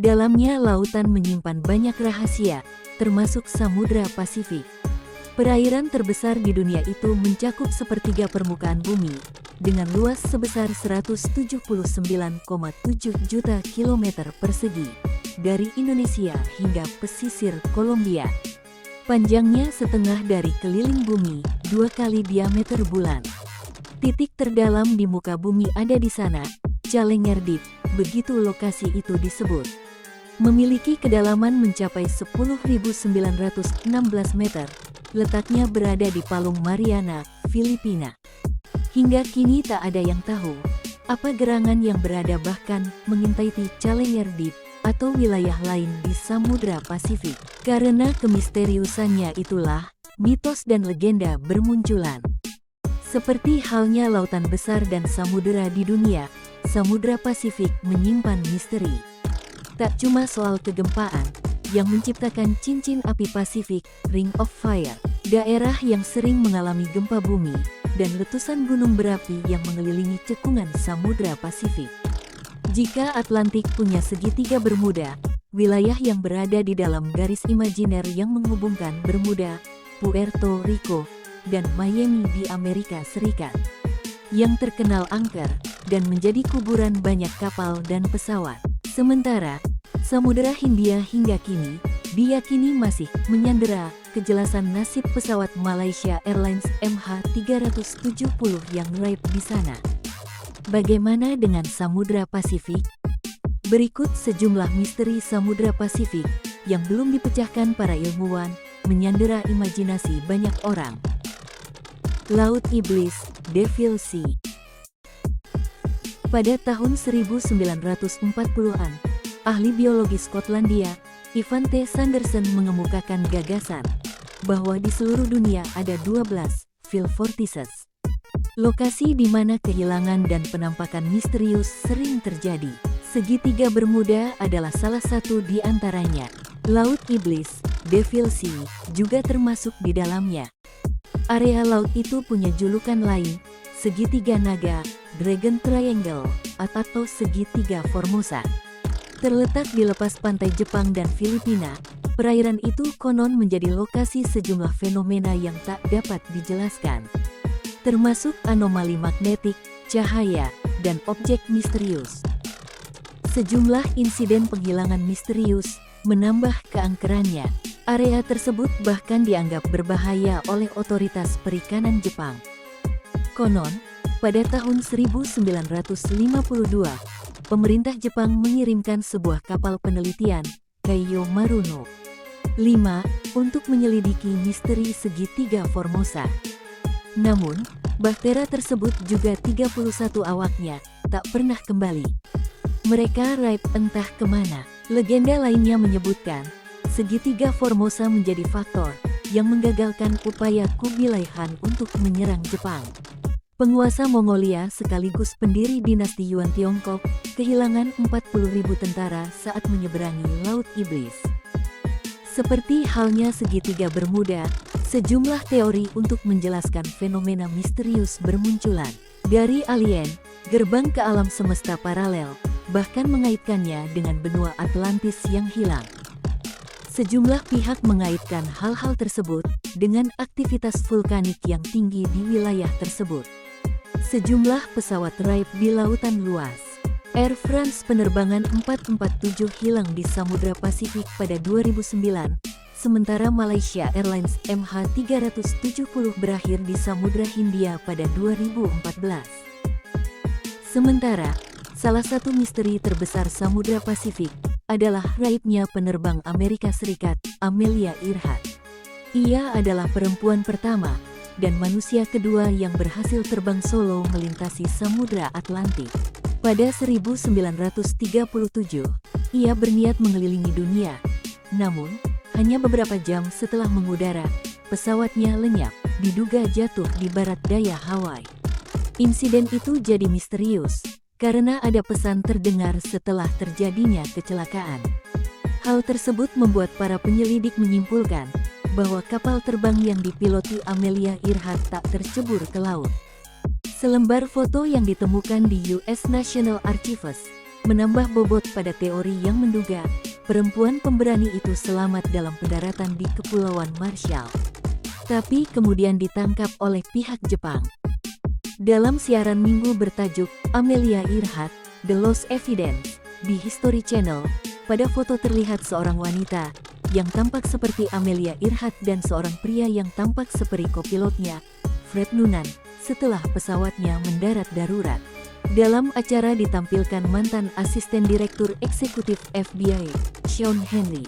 Dalamnya lautan menyimpan banyak rahasia, termasuk Samudra Pasifik. Perairan terbesar di dunia itu mencakup sepertiga permukaan bumi, dengan luas sebesar 179,7 juta kilometer persegi, dari Indonesia hingga pesisir Kolombia. Panjangnya setengah dari keliling bumi, 2 kali diameter bulan. Titik terdalam di muka bumi ada di sana, Challenger Deep, begitu lokasi itu disebut. Memiliki kedalaman mencapai 10.916 meter, letaknya berada di Palung Mariana, Filipina. Hingga kini tak ada yang tahu, apa gerangan yang berada bahkan mengintai Challenger Deep, atau wilayah lain di Samudra Pasifik. Karena kemisteriusannya itulah, mitos dan legenda bermunculan. Seperti halnya lautan besar dan samudera di dunia, Samudra Pasifik menyimpan misteri. Tak cuma soal kegempaan, yang menciptakan cincin api Pasifik, Ring of Fire, daerah yang sering mengalami gempa bumi, dan letusan gunung berapi yang mengelilingi cekungan Samudra Pasifik. Jika Atlantik punya segitiga Bermuda, wilayah yang berada di dalam garis imajiner yang menghubungkan Bermuda, Puerto Rico, dan Miami di Amerika Serikat, yang terkenal angker, dan menjadi kuburan banyak kapal dan pesawat. Sementara, Samudra Hindia hingga kini, diyakini masih menyandera kejelasan nasib pesawat Malaysia Airlines MH370 yang raib di sana. Bagaimana dengan Samudra Pasifik? Berikut sejumlah misteri Samudra Pasifik yang belum dipecahkan para ilmuwan, menyandera imajinasi banyak orang. Laut Iblis, Devil Sea. Pada tahun 1940-an, ahli biologi Skotlandia, Ivan T. Sanderson mengemukakan gagasan bahwa di seluruh dunia ada 12 field vortices, lokasi di mana kehilangan dan penampakan misterius sering terjadi. Segitiga Bermuda adalah salah satu di antaranya. Laut Iblis, Devil Sea, juga termasuk di dalamnya. Area laut itu punya julukan lain, Segitiga Naga, Dragon Triangle, atau Segitiga Formosa. Terletak di lepas pantai Jepang dan Filipina, perairan itu konon menjadi lokasi sejumlah fenomena yang tak dapat dijelaskan, termasuk anomali magnetik, cahaya, dan objek misterius. Sejumlah insiden penghilangan misterius menambah keangkerannya. Area tersebut bahkan dianggap berbahaya oleh otoritas perikanan Jepang. Konon, pada tahun 1952, pemerintah Jepang mengirimkan sebuah kapal penelitian, Kaiyo Maruno 5, untuk menyelidiki misteri segitiga Formosa. Namun, bahtera tersebut juga 31 awaknya tak pernah kembali. Mereka raib entah kemana. Legenda lainnya menyebutkan, segitiga Formosa menjadi faktor yang menggagalkan upaya Kubilai Khan untuk menyerang Jepang. Penguasa Mongolia sekaligus pendiri dinasti Yuan Tiongkok kehilangan 40.000 tentara saat menyeberangi Laut Iblis. Seperti halnya segitiga Bermuda, sejumlah teori untuk menjelaskan fenomena misterius bermunculan. Dari alien, gerbang ke alam semesta paralel, bahkan mengaitkannya dengan benua Atlantis yang hilang. Sejumlah pihak mengaitkan hal-hal tersebut dengan aktivitas vulkanik yang tinggi di wilayah tersebut. Sejumlah pesawat raib di lautan luas. Air France penerbangan 447 hilang di Samudra Pasifik pada 2009, sementara Malaysia Airlines MH370 berakhir di Samudra Hindia pada 2014. Sementara, salah satu misteri terbesar Samudra Pasifik adalah raibnya penerbang Amerika Serikat, Amelia Earhart. Ia adalah perempuan pertama dan manusia kedua yang berhasil terbang solo melintasi Samudra Atlantik. Pada 1937, ia berniat mengelilingi dunia. Namun, hanya beberapa jam setelah mengudara, pesawatnya lenyap, diduga jatuh di barat daya Hawaii. Insiden itu jadi misterius, karena ada pesan terdengar setelah terjadinya kecelakaan. Hal tersebut membuat para penyelidik menyimpulkan bahwa kapal terbang yang dipiloti Amelia Earhart tak tercebur ke laut. Selembar foto yang ditemukan di US National Archives menambah bobot pada teori yang menduga perempuan pemberani itu selamat dalam pendaratan di Kepulauan Marshall. Tapi kemudian ditangkap oleh pihak Jepang. Dalam siaran minggu bertajuk Amelia Earhart, The Lost Evidence, di History Channel, pada foto terlihat seorang wanita yang tampak seperti Amelia Earhart dan seorang pria yang tampak seperti kopilotnya, Fred Noonan, setelah pesawatnya mendarat darurat. Dalam acara ditampilkan mantan asisten direktur eksekutif FBI, Sean Henry.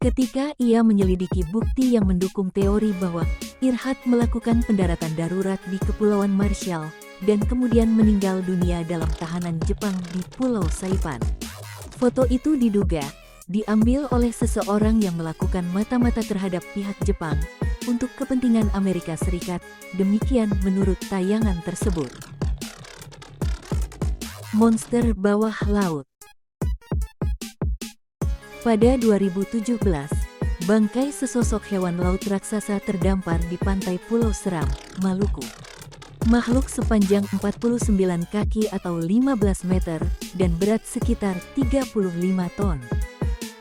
Ketika ia menyelidiki bukti yang mendukung teori bahwa Earhart melakukan pendaratan darurat di Kepulauan Marshall dan kemudian meninggal dunia dalam tahanan Jepang di Pulau Saipan. Foto itu diduga diambil oleh seseorang yang melakukan mata-mata terhadap pihak Jepang untuk kepentingan Amerika Serikat, demikian menurut tayangan tersebut. Monster bawah laut. Pada 2017, bangkai sesosok hewan laut raksasa terdampar di pantai Pulau Seram, Maluku. Makhluk sepanjang 49 kaki atau 15 meter dan berat sekitar 35 ton.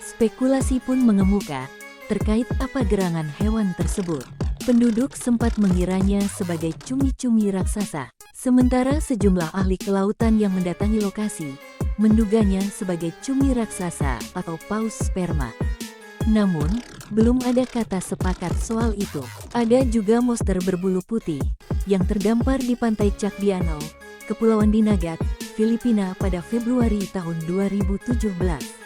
Spekulasi pun mengemuka terkait apa gerangan hewan tersebut. Penduduk sempat mengiranya sebagai cumi-cumi raksasa, sementara sejumlah ahli kelautan yang mendatangi lokasi menduganya sebagai cumi raksasa atau paus sperma. Namun, belum ada kata sepakat soal itu. Ada juga monster berbulu putih yang terdampar di pantai Cakdiano, Kepulauan Dinagat, Filipina pada Februari tahun 2017.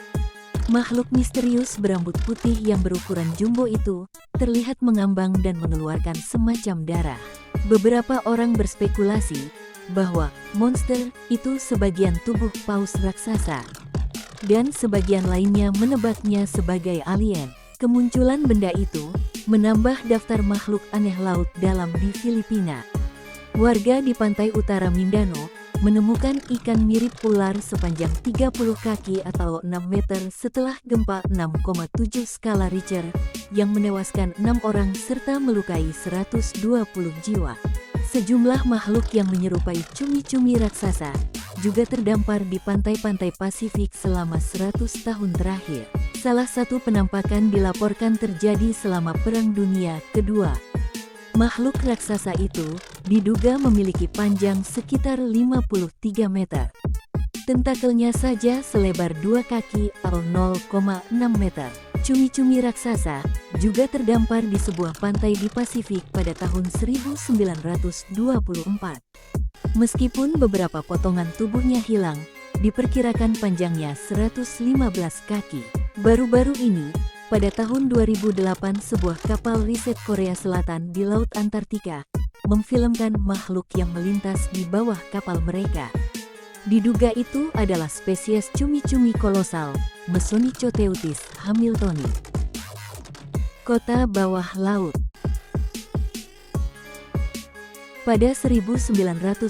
Makhluk misterius berambut putih yang berukuran jumbo itu terlihat mengambang dan mengeluarkan semacam darah. Beberapa orang berspekulasi bahwa monster itu sebagian tubuh paus raksasa, dan sebagian lainnya menebaknya sebagai alien. Kemunculan benda itu menambah daftar makhluk aneh laut dalam di Filipina. Warga di pantai utara Mindanao menemukan ikan mirip ular sepanjang 30 kaki atau 6 meter setelah gempa 6,7 skala Richter yang menewaskan 6 orang serta melukai 120 jiwa. Sejumlah makhluk yang menyerupai cumi-cumi raksasa juga terdampar di pantai-pantai Pasifik selama 100 tahun terakhir. Salah satu penampakan dilaporkan terjadi selama Perang Dunia Kedua. Makhluk raksasa itu diduga memiliki panjang sekitar 53 meter. Tentakelnya saja selebar 2 kaki atau 0,6 meter. Cumi-cumi raksasa juga terdampar di sebuah pantai di Pasifik pada tahun 1924. Meskipun beberapa potongan tubuhnya hilang, diperkirakan panjangnya 115 kaki. Baru-baru ini, pada tahun 2008 sebuah kapal riset Korea Selatan di Laut Antartika memfilmkan makhluk yang melintas di bawah kapal mereka. Diduga itu adalah spesies cumi-cumi kolosal, Mesonychoteuthis hamiltoni. Kota bawah laut. Pada 1995,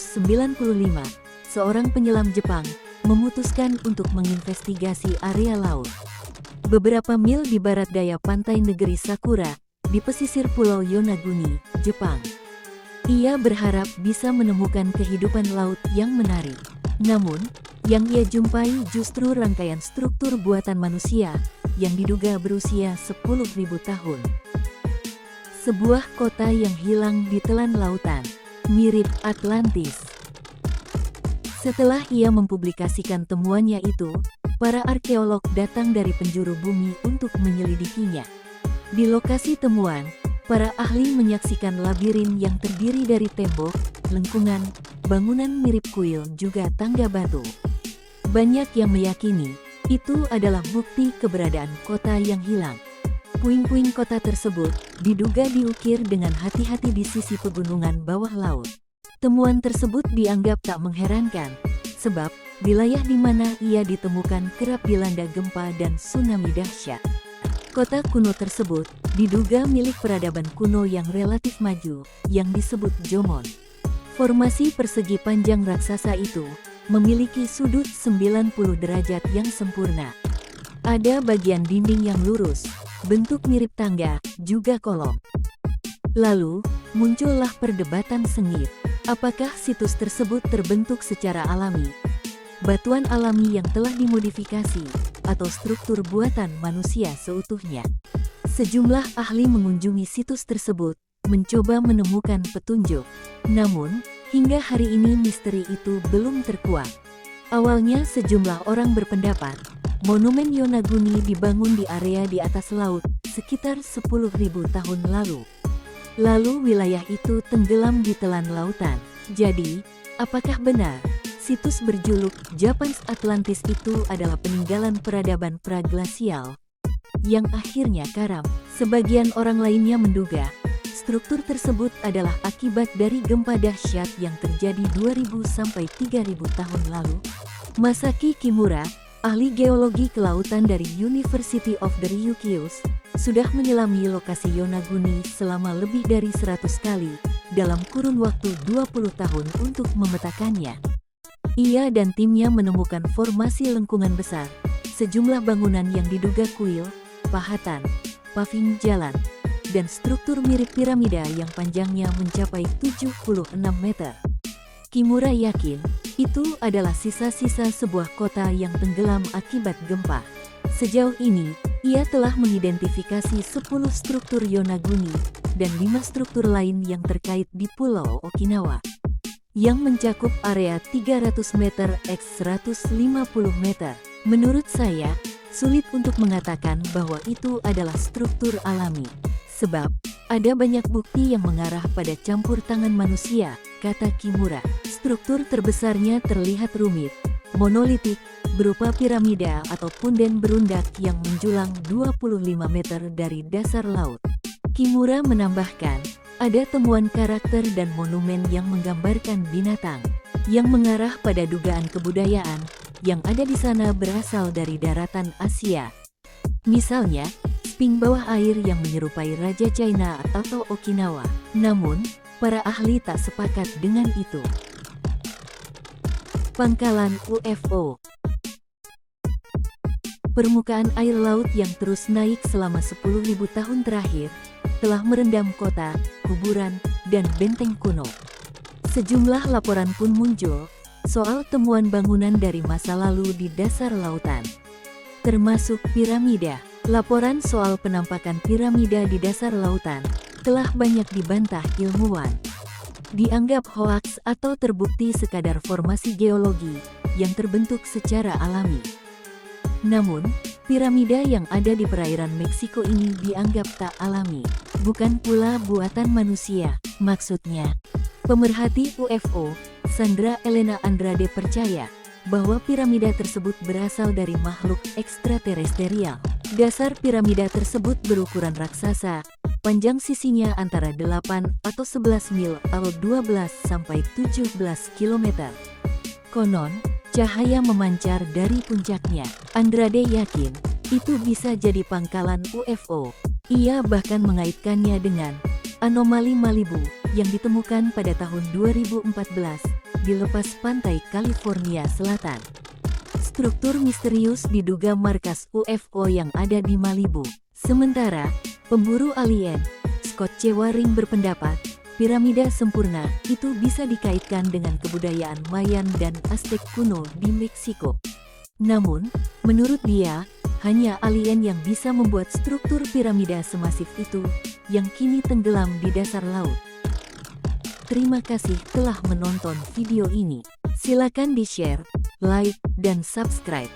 seorang penyelam Jepang memutuskan untuk menginvestigasi area laut beberapa mil di barat daya pantai negeri Sakura, di pesisir Pulau Yonaguni, Jepang. Ia berharap bisa menemukan kehidupan laut yang menarik. Namun, yang ia jumpai justru rangkaian struktur buatan manusia yang diduga berusia 10.000 tahun. Sebuah kota yang hilang di telan lautan, mirip Atlantis. Setelah ia mempublikasikan temuannya itu, para arkeolog datang dari penjuru bumi untuk menyelidikinya. Di lokasi temuan, para ahli menyaksikan labirin yang terdiri dari tembok, lengkungan, bangunan mirip kuil juga tangga batu. Banyak yang meyakini itu adalah bukti keberadaan kota yang hilang. Puing-puing kota tersebut diduga diukir dengan hati-hati di sisi pegunungan bawah laut. Temuan tersebut dianggap tak mengherankan, sebab wilayah di mana ia ditemukan kerap dilanda gempa dan tsunami dahsyat. Kota kuno tersebut diduga milik peradaban kuno yang relatif maju, yang disebut Jomon. Formasi persegi panjang raksasa itu memiliki sudut 90 derajat yang sempurna. Ada bagian dinding yang lurus, bentuk mirip tangga, juga kolom. Lalu, muncullah perdebatan sengit. Apakah situs tersebut terbentuk secara alami? batuan alami yang telah dimodifikasi, atau struktur buatan manusia seutuhnya. Sejumlah ahli mengunjungi situs tersebut, mencoba menemukan petunjuk. Namun, hingga hari ini misteri itu belum terkuak. Awalnya sejumlah orang berpendapat, monumen Yonaguni dibangun di area di atas laut sekitar 10.000 tahun lalu. Lalu wilayah itu tenggelam di telan lautan. Jadi, apakah benar situs berjuluk Japan's Atlantis itu adalah peninggalan peradaban praglasial yang akhirnya karam? Sebagian orang lainnya menduga struktur tersebut adalah akibat dari gempa dahsyat yang terjadi 2000 sampai 3000 tahun lalu. Masaki Kimura, ahli geologi kelautan dari University of the Ryukyus, sudah menyelami lokasi Yonaguni selama lebih dari 100 kali dalam kurun waktu 20 tahun untuk memetakannya. Ia dan timnya menemukan formasi lengkungan besar, sejumlah bangunan yang diduga kuil, pahatan, paving jalan, dan struktur mirip piramida yang panjangnya mencapai 76 meter. Kimura yakin itu adalah sisa-sisa sebuah kota yang tenggelam akibat gempa. Sejauh ini, ia telah mengidentifikasi 10 struktur Yonaguni dan 5 struktur lain yang terkait di Pulau Okinawa, yang mencakup area 300 meter x 150 meter. Menurut saya, sulit untuk mengatakan bahwa itu adalah struktur alami, sebab ada banyak bukti yang mengarah pada campur tangan manusia, kata Kimura. Struktur terbesarnya terlihat rumit, monolitik, berupa piramida atau punden berundak yang menjulang 25 meter dari dasar laut. Kimura menambahkan, ada temuan karakter dan monumen yang menggambarkan binatang, yang mengarah pada dugaan kebudayaan yang ada di sana berasal dari daratan Asia. Misalnya, sphinx bawah air yang menyerupai Raja China atau Okinawa. Namun, para ahli tak sepakat dengan itu. Pangkalan UFO. Permukaan air laut yang terus naik selama 10.000 tahun terakhir, telah merendam kota, kuburan, dan benteng kuno. Sejumlah laporan pun muncul, soal temuan bangunan dari masa lalu di dasar lautan. Termasuk piramida. Laporan soal penampakan piramida di dasar lautan, telah banyak dibantah ilmuwan. Dianggap hoaks atau terbukti sekadar formasi geologi, yang terbentuk secara alami. Namun, piramida yang ada di perairan Meksiko ini dianggap tak alami, bukan pula buatan manusia. Maksudnya, pemerhati UFO, Sandra Elena Andrade percaya bahwa piramida tersebut berasal dari makhluk ekstraterestrial. Dasar piramida tersebut berukuran raksasa, panjang sisinya antara 8 atau 11 mil atau 12 sampai 17 km. Konon, cahaya memancar dari puncaknya. Andrade yakin, itu bisa jadi pangkalan UFO. Ia bahkan mengaitkannya dengan anomali Malibu yang ditemukan pada tahun 2014 di lepas pantai California Selatan. Struktur misterius diduga markas UFO yang ada di Malibu. Sementara, pemburu alien, Scott C. Waring berpendapat, piramida sempurna itu bisa dikaitkan dengan kebudayaan Mayan dan Aztec kuno di Meksiko. Namun, menurut dia, hanya alien yang bisa membuat struktur piramida semasif itu, yang kini tenggelam di dasar laut. Terima kasih telah menonton video ini. Silakan di-share, like, dan subscribe.